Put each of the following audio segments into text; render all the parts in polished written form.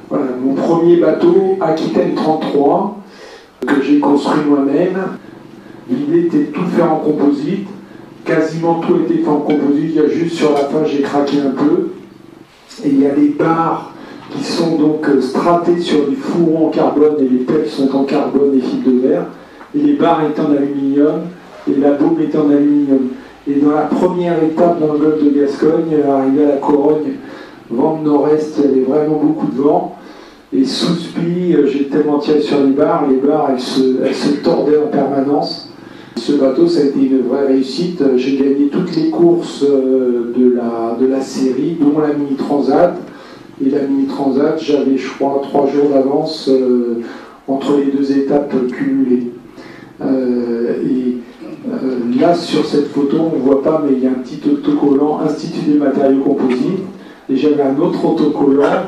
Voilà, mon premier bateau, Aquitaine 33, que j'ai construit moi-même. L'idée était de tout faire en composite. Quasiment tout était fait en composite. Il y a juste sur la fin, j'ai craqué un peu. Et il y a les barres qui sont donc stratées sur du fourreau en carbone et les pelles sont en carbone et fil de verre. Et les barres étaient en aluminium et la baume était en aluminium. Et dans la première étape dans le golfe de Gascogne, arrivé à la Corogne, vent de nord-est, il y avait vraiment beaucoup de vent. Et sous spi, j'ai tellement tiré sur les barres, elles se tordaient en permanence. Ce bateau, ça a été une vraie réussite. J'ai gagné toutes les courses de la série, dont la Mini Transat. Et la Mini Transat, j'avais, je crois, 3 jours d'avance entre les 2 étapes cumulées. Là, sur cette photo, on ne voit pas, mais il y a un petit autocollant Institut des matériaux composites. Et j'avais un autre autocollant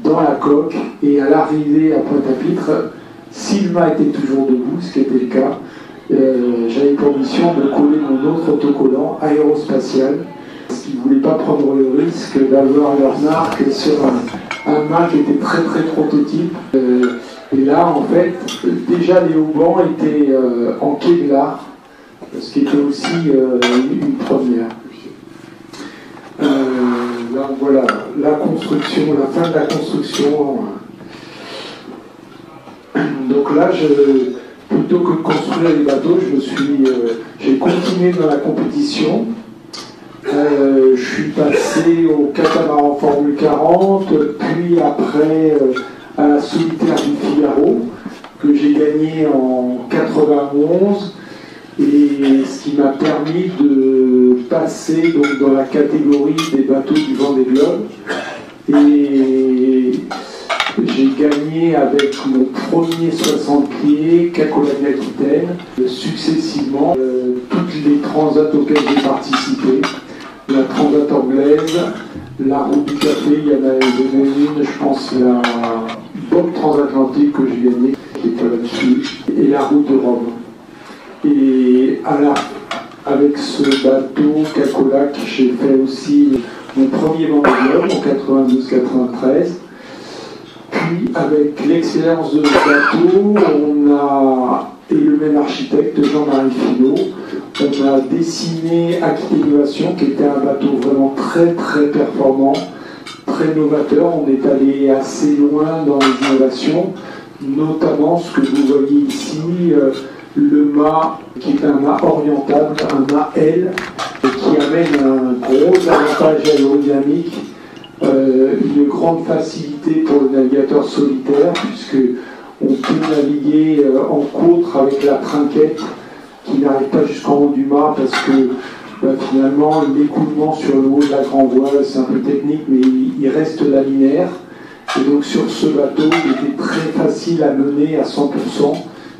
dans la coque. Et à l'arrivée à Pointe-à-Pitre, Sylvain était toujours debout, ce qui était le cas. J'avais pour mission de coller mon autre autocollant aérospatial, parce qu'ils ne voulaient pas prendre le risque d'avoir leur marque sur un mât qui était très très prototype. Et là, en fait, déjà les haubans étaient en Kevlar, ce qui était aussi une première. Là, voilà, la construction, la fin de la construction. Donc là, plutôt que de construire les bateaux, j'ai continué dans la compétition. Je suis passé au catamaran Formule 40, puis après à la solitaire du Figaro, que j'ai gagné en 91, et ce qui m'a permis de passer donc, dans la catégorie des bateaux du Vendée Globe. Et j'ai gagné avec mon premier 60 pieds, Cacolac d'Aquitaine, successivement toutes les transats auxquelles j'ai participé. La transat anglaise, la route du café, il y en avait une, je pense, la bonne transatlantique que j'ai gagnée, qui était là-dessus, et la route de Rome. Et avec ce bateau, Cacolac, j'ai fait aussi mon premier Vendée Globe en 92-93. Puis, avec l'expérience de ce bateau, et le même architecte, Jean-Marie Finot, on a dessiné Aquitaine Innovation, qui était un bateau vraiment très très performant, très novateur. On est allé assez loin dans les innovations, notamment ce que vous voyez ici, le mât qui est un mât orientable, un mât L, qui amène un gros avantage aérodynamique, une grande facilité pour le navigateur solitaire, puisque on peut naviguer en côtre avec la trinquette qui n'arrive pas jusqu'en haut du mât, parce que finalement l'écoulement sur le haut de la grand voile, c'est un peu technique, mais il reste laminaire. Et donc sur ce bateau, il était très facile à mener à 100%.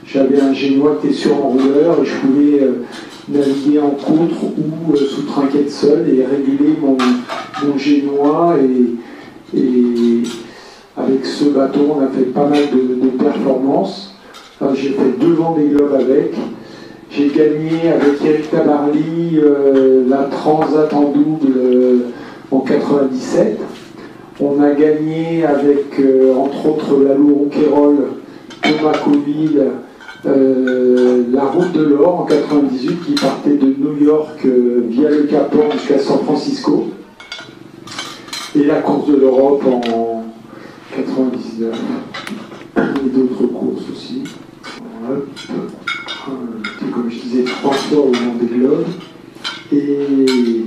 J'avais un génois qui était sur enrouleur et je pouvais naviguer en côtre ou sous trinquette seule et réguler mon génois. Et avec ce bateau, on a fait pas mal de performances. Enfin, j'ai fait 2 Vendée Globe avec. J'ai gagné avec Eric Tabarly la Transat en double en 97. On a gagné avec, entre autres, la Louron-Quérol, Thomas Coville, la Route de l'Or en 98 qui partait de New York via le Cap Horn jusqu'à San Francisco. Et la course de l'Europe en 99. Et d'autres courses aussi. Hop. Comme je disais, 3 fois au Vendée Globe. Et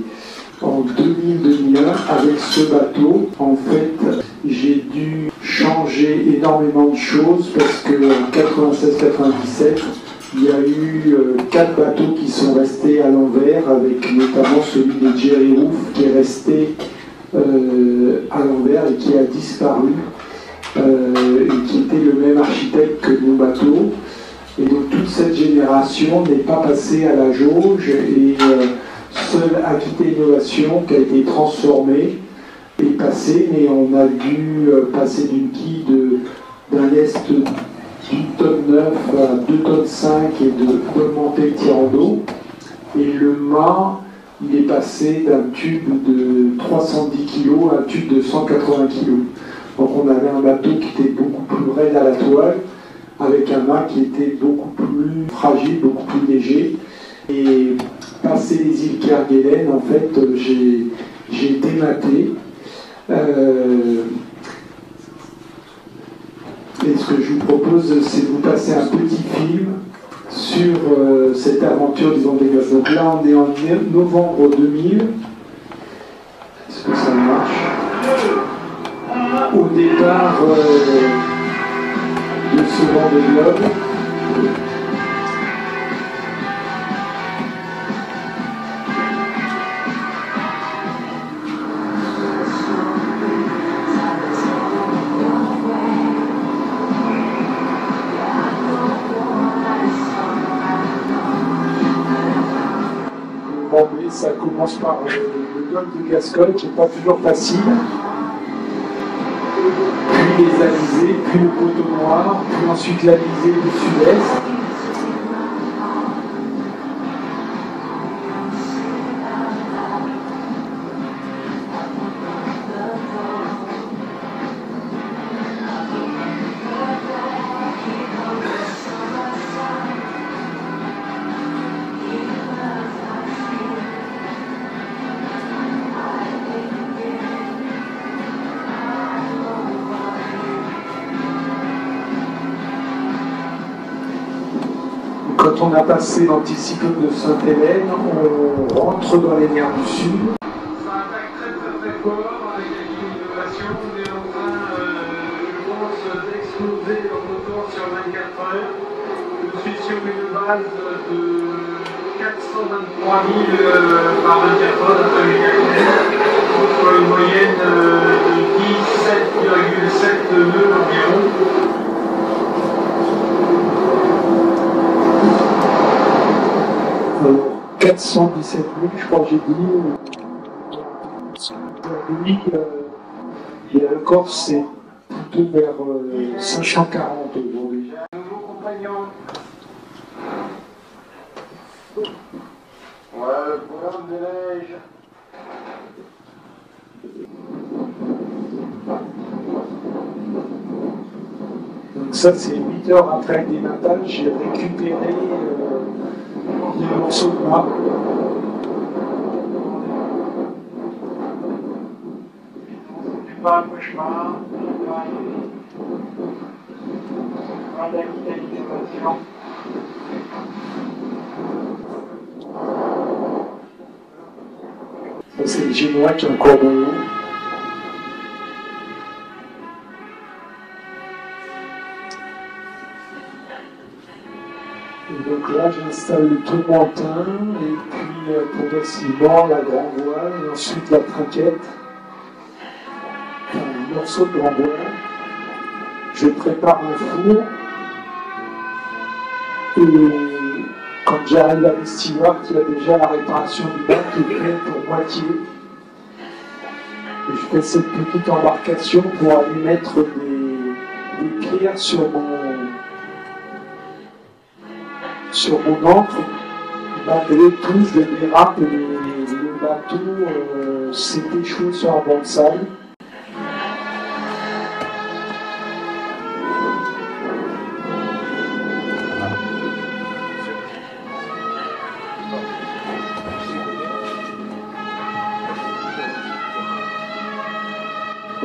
en 2000-2001, avec ce bateau, en fait, j'ai dû changer énormément de choses parce qu'en 96-97, il y a eu 4 bateaux qui sont restés à l'envers, avec notamment celui de Jerry Roof qui est resté à l'envers et qui a disparu, et qui était le même architecte que mon bateau. Et donc toute cette génération n'est pas passée à la jauge, et seule Aquitaine Innovation qui a été transformée est passée, mais on a dû passer d'une quille d'un lest d'une tonne 9 à 2 tonnes 5 et d'augmenter le tirant d'eau. Et le mât, il est passé d'un tube de 310 kg à un tube de 180 kg. Donc on avait un bateau qui était beaucoup plus raide à la toile, avec un mât qui était beaucoup plus fragile, beaucoup plus léger. Et passé les îles Kerguelen, en fait, j'ai dématé. Et ce que je vous propose, c'est de vous passer un petit film sur cette aventure du Vendée Globe. Donc là, on est en novembre 2000. Est-ce que ça marche? Au départ de ce Vendée Globe. Ça commence par le golfe de Gascogne, qui n'est pas toujours facile, puis les alizés, puis le poteau noir, puis ensuite l'alizé du sud-est. Quand on a passé l'anticyclone de Sainte-Hélène, on rentre dans les mers du Sud. Ça attaque très fort avec l'innovation. On est en train, je pense, d'exploser le moteur sur 24 heures. Je suis sur une base de 423 000 par 24 heures soit une moyenne de 17,7 nœuds environ. Alors, 417 000, je crois que j'ai dit. Aujourd'hui, le corps, c'est plutôt vers 540 aujourd'hui. Nouveau compagnon. Ouais, le programme de neige. Donc ça, c'est 8 heures après le dématage, j'ai récupéré des morceaux de mât. C'est pas un cauchemar, pas d'actualisation. Ça, c'est le Génois qui est encore dans l'eau. Et donc là, j'installe le tourmentin et puis progressivement la grand voile et ensuite la trinquette, enfin, un morceau de grand voile. Je prépare un four et quand j'arrive à l'estivoire, il y a déjà la réparation du bain qui est faite pour moitié. Et je fais cette petite embarcation pour aller mettre des pierres sur mon ancre. Malgré tout, je dérape et le bateau s'est échoué sur un banc de sable.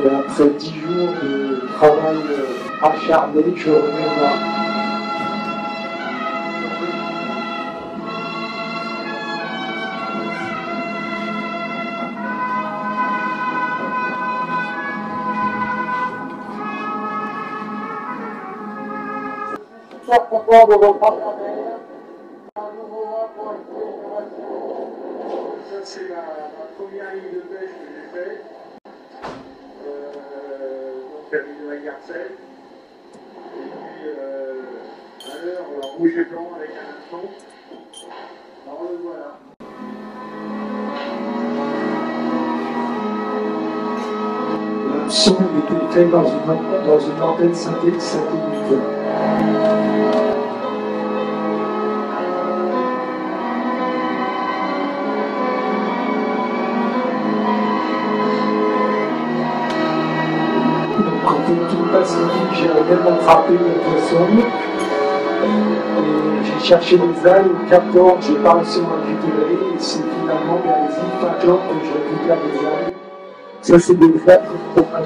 Et après 10 jours de travail acharné, je reviens là. Super content de votre partenaire. Un nouveau mois pour l'expérimentation. Ça, c'est ma première ligne de pêche que j'ai faite. Donc, avec de la garcelle. Et puis, à l'heure, rouge et blanc avec un hameçon. Alors, le voilà. L'hameçon était fait dans une antenne synthétique. Quand tout le Pacifique, j'ai tellement frappé les poissons. J'ai cherché des algues, au Cap d'Or, j'ai pas réussi à en récupérer. Et c'est finalement vers les îles Falkland que je récupère des algues. Ça, c'est des fêtes pour pas de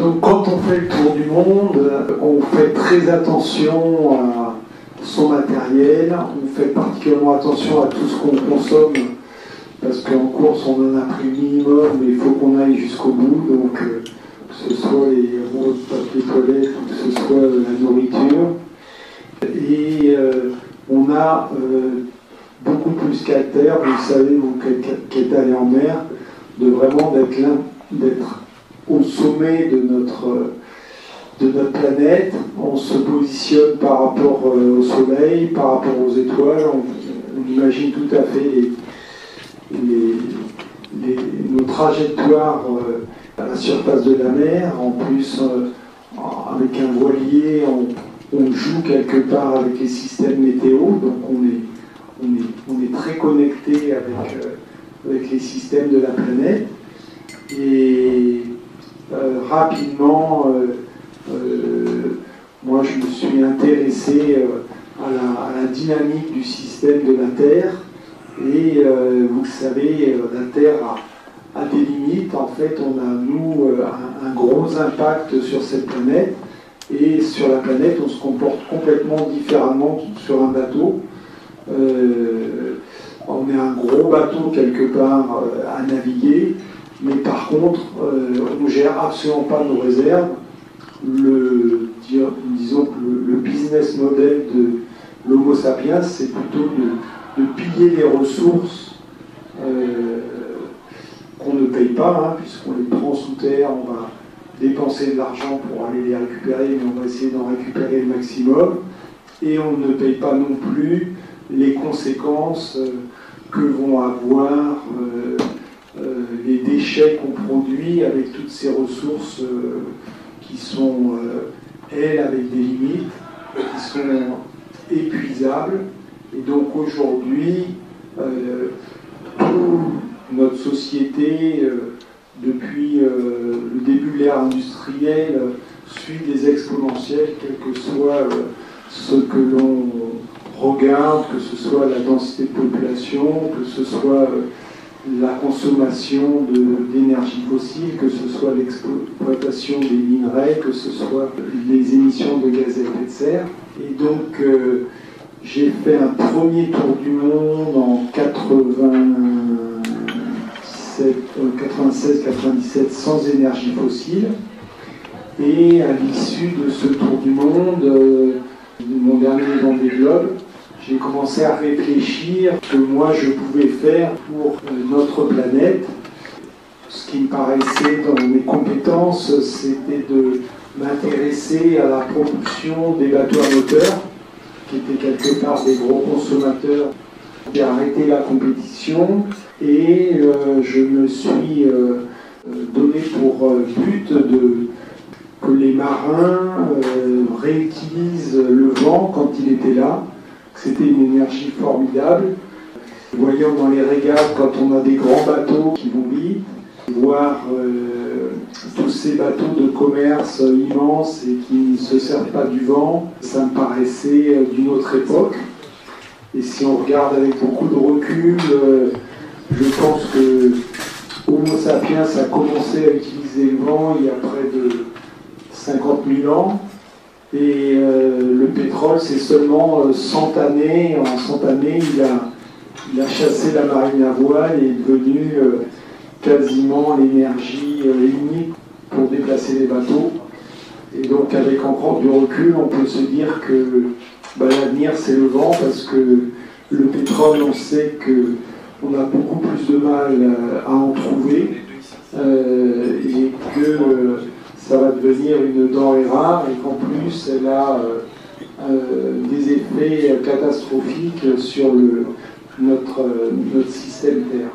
Donc quand on fait le tour du monde, on fait très attention à son matériel, on fait particulièrement attention à tout ce qu'on consomme, parce qu'en course on en a pris le minimum, mais il faut qu'on aille jusqu'au bout, donc que ce soit les rouleaux de papier toilette ou que ce soit la nourriture. Et on a beaucoup plus qu'à terre, vous le savez, vous qui êtes allé en mer, de vraiment d'être au sommet de notre planète. On se positionne par rapport au Soleil, par rapport aux étoiles. On imagine tout à fait nos trajectoires à la surface de la mer. En plus, avec un voilier, on joue quelque part avec les systèmes météo. Donc on est très connecté avec les systèmes de la planète. Et rapidement, moi je me suis intéressé à la dynamique du système de la Terre. Et vous le savez, la Terre a des limites. En fait, on a, nous, un gros impact sur cette planète. Et sur la planète, on se comporte complètement différemment sur un bateau. On est un gros bateau quelque part à naviguer. Mais par contre, on ne gère absolument pas nos réserves. Disons que le business model de l'Homo sapiens, c'est plutôt de piller les ressources qu'on ne paye pas, puisqu'on les prend sous terre, on va dépenser de l'argent pour aller les récupérer, mais on va essayer d'en récupérer le maximum. Et on ne paye pas non plus les conséquences que vont avoir les déchets qu'on produit avec toutes ces ressources qui sont, elles, avec des limites, qui sont épuisables. Et donc aujourd'hui, toute notre société, depuis le début de l'ère industrielle, suit des exponentielles, quel que soit ce que l'on regarde, que ce soit la densité de population, que ce soit la consommation d'énergie fossile, que ce soit l'exploitation des minerais, que ce soit les émissions de gaz à effet de serre. Et donc, j'ai fait un premier tour du monde en 96-97 sans énergie fossile. Et à l'issue de ce tour du monde, mon dernier Vendée Globe, j'ai commencé à réfléchir ce que moi je pouvais faire pour notre planète. Ce qui me paraissait dans mes compétences, c'était de m'intéresser à la propulsion des bateaux à moteur, qui étaient quelque part des gros consommateurs. J'ai arrêté la compétition et je me suis donné pour but que les marins réutilisent le vent quand il était là. C'était une énergie formidable. Voyons dans les régates, quand on a des grands bateaux qui vont vite, voir tous ces bateaux de commerce immenses et qui ne se servent pas du vent, ça me paraissait d'une autre époque. Et si on regarde avec beaucoup de recul, je pense que Homo sapiens a commencé à utiliser le vent il y a près de 50 000 ans. Et le pétrole, c'est seulement 100 années. En 100 années, il a chassé la marine à voile et est devenu quasiment l'énergie unique pour déplacer les bateaux. Et donc, avec encore du recul, on peut se dire que l'avenir, c'est le vent, parce que le pétrole, on sait qu'on a beaucoup plus de mal à en trouver et que ça va devenir une denrée rare et qu'en plus, elle a des effets catastrophiques sur notre système Terre.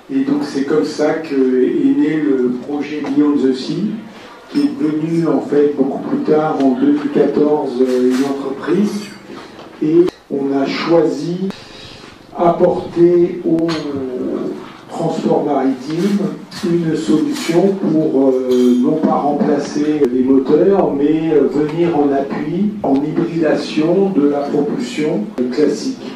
Et donc c'est comme ça qu'est né le projet Beyond the Sea, qui est devenu en fait beaucoup plus tard, en 2014, une entreprise. Et on a choisi d'apporter au transport maritime une solution pour non pas remplacer les moteurs, mais venir en appui, en hybridation de la propulsion classique.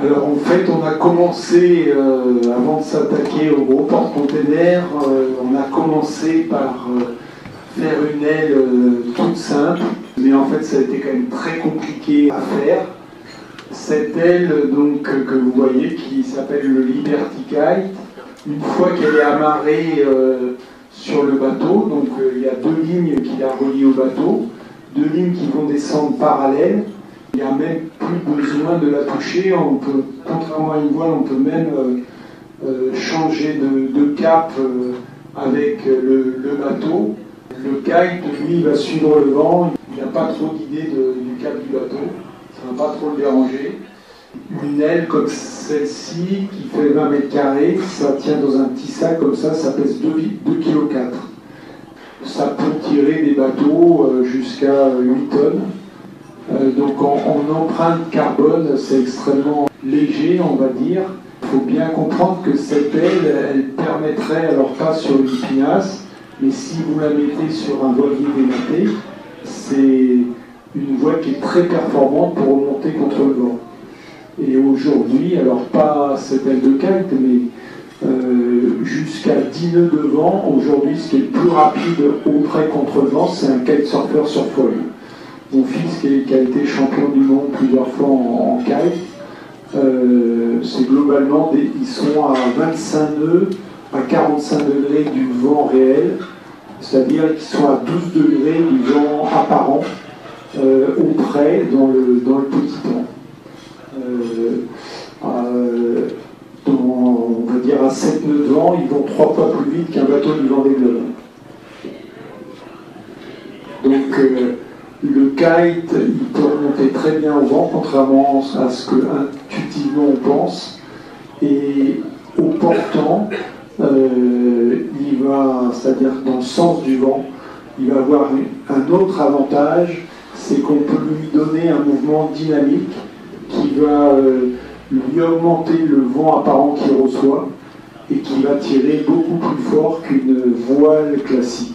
Alors en fait, on a commencé, avant de s'attaquer au gros porte-containers, on a commencé par faire une aile toute simple, mais en fait ça a été quand même très compliqué à faire. Cette aile donc, que vous voyez, qui s'appelle le Liberty Kite, une fois qu'elle est amarrée sur le bateau, donc il y a deux lignes qui la relient au bateau, deux lignes qui vont descendre parallèles. Il n'y a même plus besoin de la toucher. On peut, contrairement à une voile, on peut même changer de cap avec le bateau. Le kite, lui, va suivre le vent. Il n'a pas trop d'idée du cap du bateau. Ça ne va pas trop le déranger. Une aile comme celle-ci, qui fait 20 mètres carrés, ça tient dans un petit sac comme ça pèse 2,4 kg. Ça peut tirer des bateaux jusqu'à 8 tonnes. Donc en empreinte carbone, c'est extrêmement léger, on va dire. Il faut bien comprendre que cette aile, elle permettrait, alors pas sur une pinasse, mais si vous la mettez sur un voilier dématé, c'est une voile qui est très performante pour remonter contre le vent. Et aujourd'hui, alors pas cette aile de kite, mais jusqu'à 10 nœuds de vent, aujourd'hui ce qui est le plus rapide au près contre le vent, c'est un kitesurfer sur foil. Mon fils qui a été champion du monde plusieurs fois en kite, c'est globalement, ils sont à 25 nœuds, à 45 degrés du vent réel, c'est-à-dire qu'ils sont à 12 degrés du vent apparent, au près, dans le petit temps. 7 nœuds de vent, ils vont 3 fois plus vite qu'un bateau du Vendée Globe. Donc le kite, il peut remonter très bien au vent, contrairement à ce que intuitivement on pense. Et au portant, il va, c'est-à-dire dans le sens du vent, il va avoir un autre avantage, c'est qu'on peut lui donner un mouvement dynamique qui va lui augmenter le vent apparent qu'il reçoit et qui va tirer beaucoup plus fort qu'une voile classique.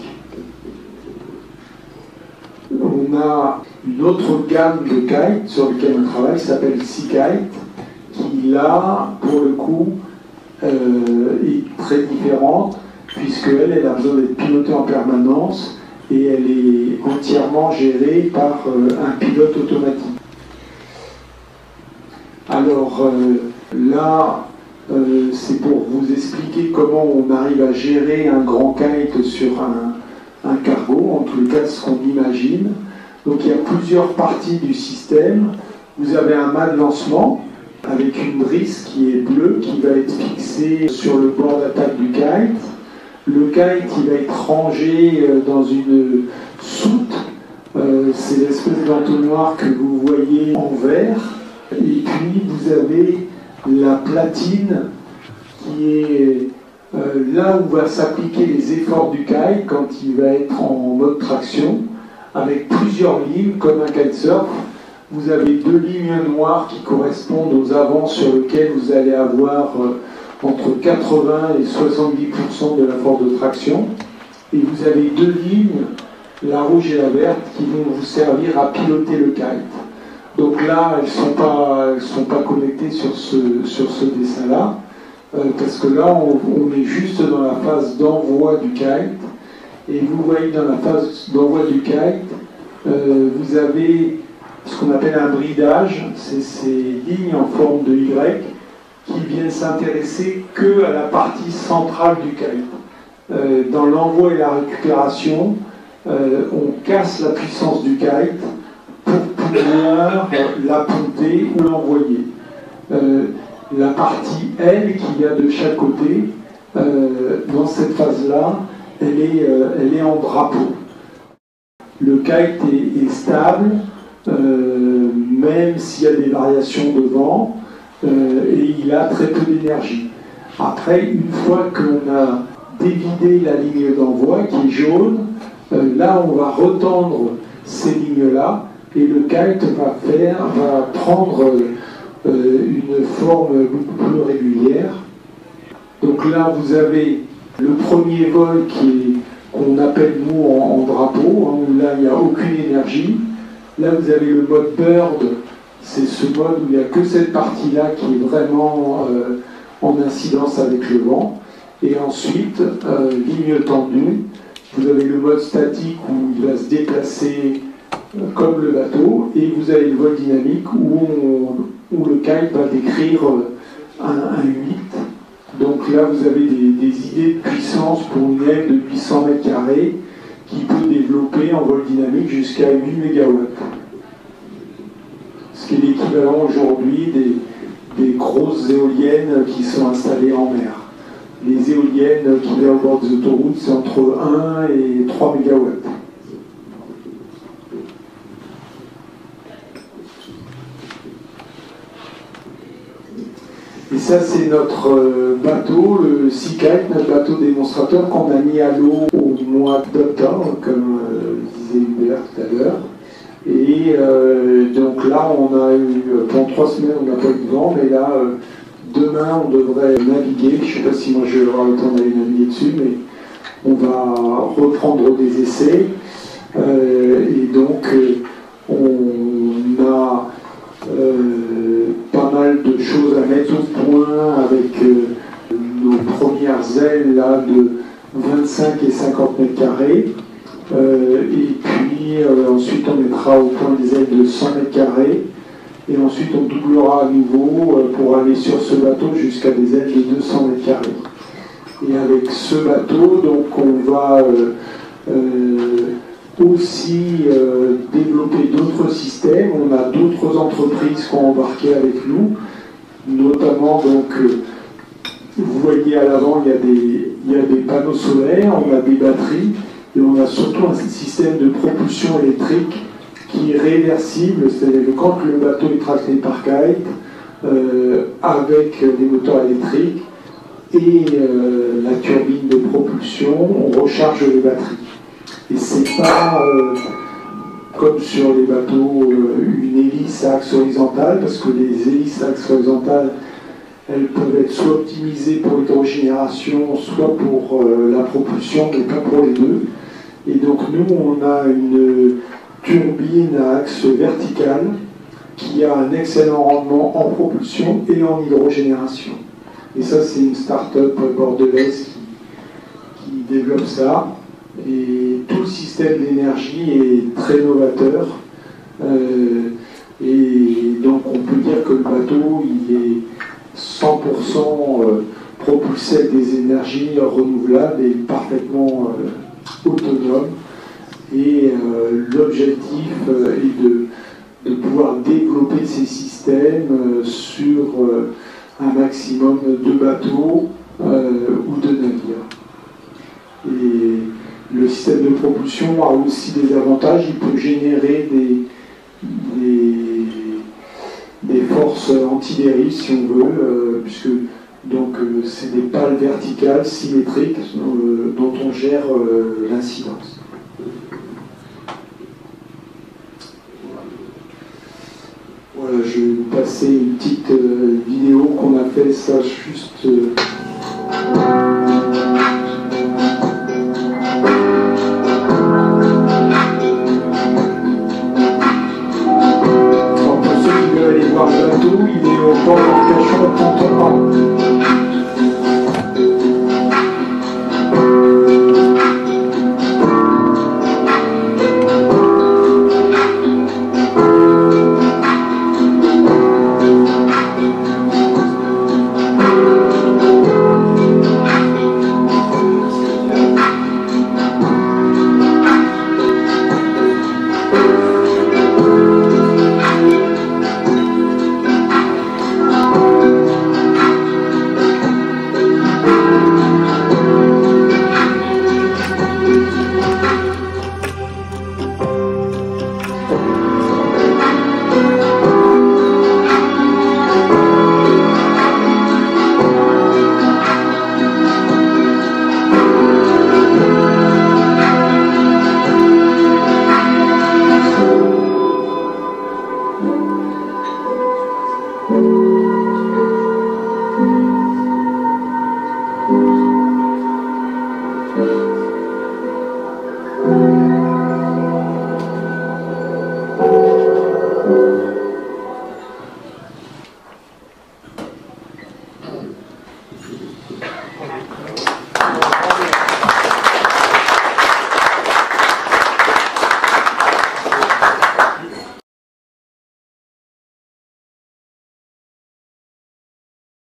On a une autre gamme de kites sur lesquelles on travaille qui s'appelle Seakite, qui là, pour le coup, est très différente, puisqu'elle a besoin d'être pilotée en permanence et elle est entièrement gérée par un pilote automatique. Alors là, c'est pour vous expliquer comment on arrive à gérer un grand kite sur un cargo, en tous les cas ce qu'on imagine. Donc il y a plusieurs parties du système. Vous avez un mât de lancement avec une brise qui est bleue, qui va être fixée sur le bord d'attaque du kite. Le kite il va être rangé dans une soute, c'est l'espèce d'entonnoir que vous voyez en vert. Et puis vous avez la platine qui est là où va s'appliquer les efforts du kite quand il va être en mode traction, avec plusieurs lignes comme un kitesurf. Vous avez 2 lignes noires qui correspondent aux avants sur lesquels vous allez avoir entre 80 et 70% de la force de traction. Et vous avez 2 lignes, la rouge et la verte, qui vont vous servir à piloter le kite. Donc là, elles sont pas connectées sur ce dessin-là, parce que là, on est juste dans la phase d'envoi du kite. Et vous voyez dans la phase d'envoi du kite, vous avez ce qu'on appelle un bridage, c'est ces lignes en forme de Y qui viennent s'intéresser que à la partie centrale du kite. Dans l'envoi et la récupération, on casse la puissance du kite pour pouvoir la ponter ou l'envoyer. La partie L qu'il y a de chaque côté, dans cette phase-là, elle est en drapeau. Le kite est stable, même s'il y a des variations de vent, et il a très peu d'énergie. Après, une fois qu'on a dévidé la ligne d'envoi qui est jaune, là on va retendre ces lignes-là, et le kite va prendre une forme beaucoup plus régulière. Donc là vous avez le premier vol qu'on appelle nous en drapeau, hein, où là il n'y a aucune énergie. Là vous avez le mode bird, c'est ce mode où il n'y a que cette partie-là qui est vraiment en incidence avec le vent. Et ensuite, ligne tendue, vous avez le mode statique où il va se déplacer comme le bateau, et vous avez le vol dynamique où le kite va décrire un 8. Donc là, vous avez des idées de puissance pour une aile de 800 mètres carrés qui peut développer en vol dynamique jusqu'à 8 MW. Ce qui est l'équivalent aujourd'hui des grosses éoliennes qui sont installées en mer. Les éoliennes qu'il y a au bord des autoroutes, c'est entre 1 et 3 MW. Et ça, c'est notre bateau, le Seakite, notre bateau démonstrateur qu'on a mis à l'eau au mois d'octobre, comme disait Hubert tout à l'heure. Et donc là, on a eu, pendant 3 semaines, on n'a pas eu de vent, mais là, demain, on devrait naviguer. Je ne sais pas si moi je vais avoir le temps d'aller naviguer dessus, mais on va reprendre des essais. Et donc, on a pas mal de choses à mettre au point avec nos premières ailes là, de 25 et 50 mètres carrés. Et puis ensuite on mettra au point des ailes de 100 mètres carrés. Et ensuite on doublera à nouveau pour aller sur ce bateau jusqu'à des ailes de 200 mètres carrés. Et avec ce bateau, donc on va aussi développer d'autres systèmes. On a d'autres entreprises qui ont embarqué avec nous, notamment donc vous vous voyez à l'avant, il y a des panneaux solaires, on a des batteries, et on a surtout un système de propulsion électrique qui est réversible, c'est-à-dire que quand le bateau est tracté par kite, avec les moteurs électriques et la turbine de propulsion, on recharge les batteries. Et c'est pas comme sur les bateaux une hélice à axe horizontal, parce que les hélices à axe horizontal, elles peuvent être soit optimisées pour l'hydrogénération, soit pour la propulsion, mais pas pour les deux. Et donc nous, on a une turbine à axe vertical qui a un excellent rendement en propulsion et en hydrogénération. Et ça, c'est une start-up bordelaise qui développe ça. Et tout le système d'énergie est très novateur. Et donc, on peut dire que le bateau, il est 100% propulsé avec des énergies renouvelables et parfaitement autonome. Et l'objectif est de pouvoir développer ces systèmes sur un maximum de bateaux ou de navires. Et le système de propulsion a aussi des avantages, il peut générer des forces anti-dérive si on veut, puisque donc c'est des pales verticales symétriques dont on gère l'incidence. Voilà, je vais vous passer une petite vidéo qu'on a fait, ça juste... Par le bateau, il est au port d'Arcachon à Pont-Auban.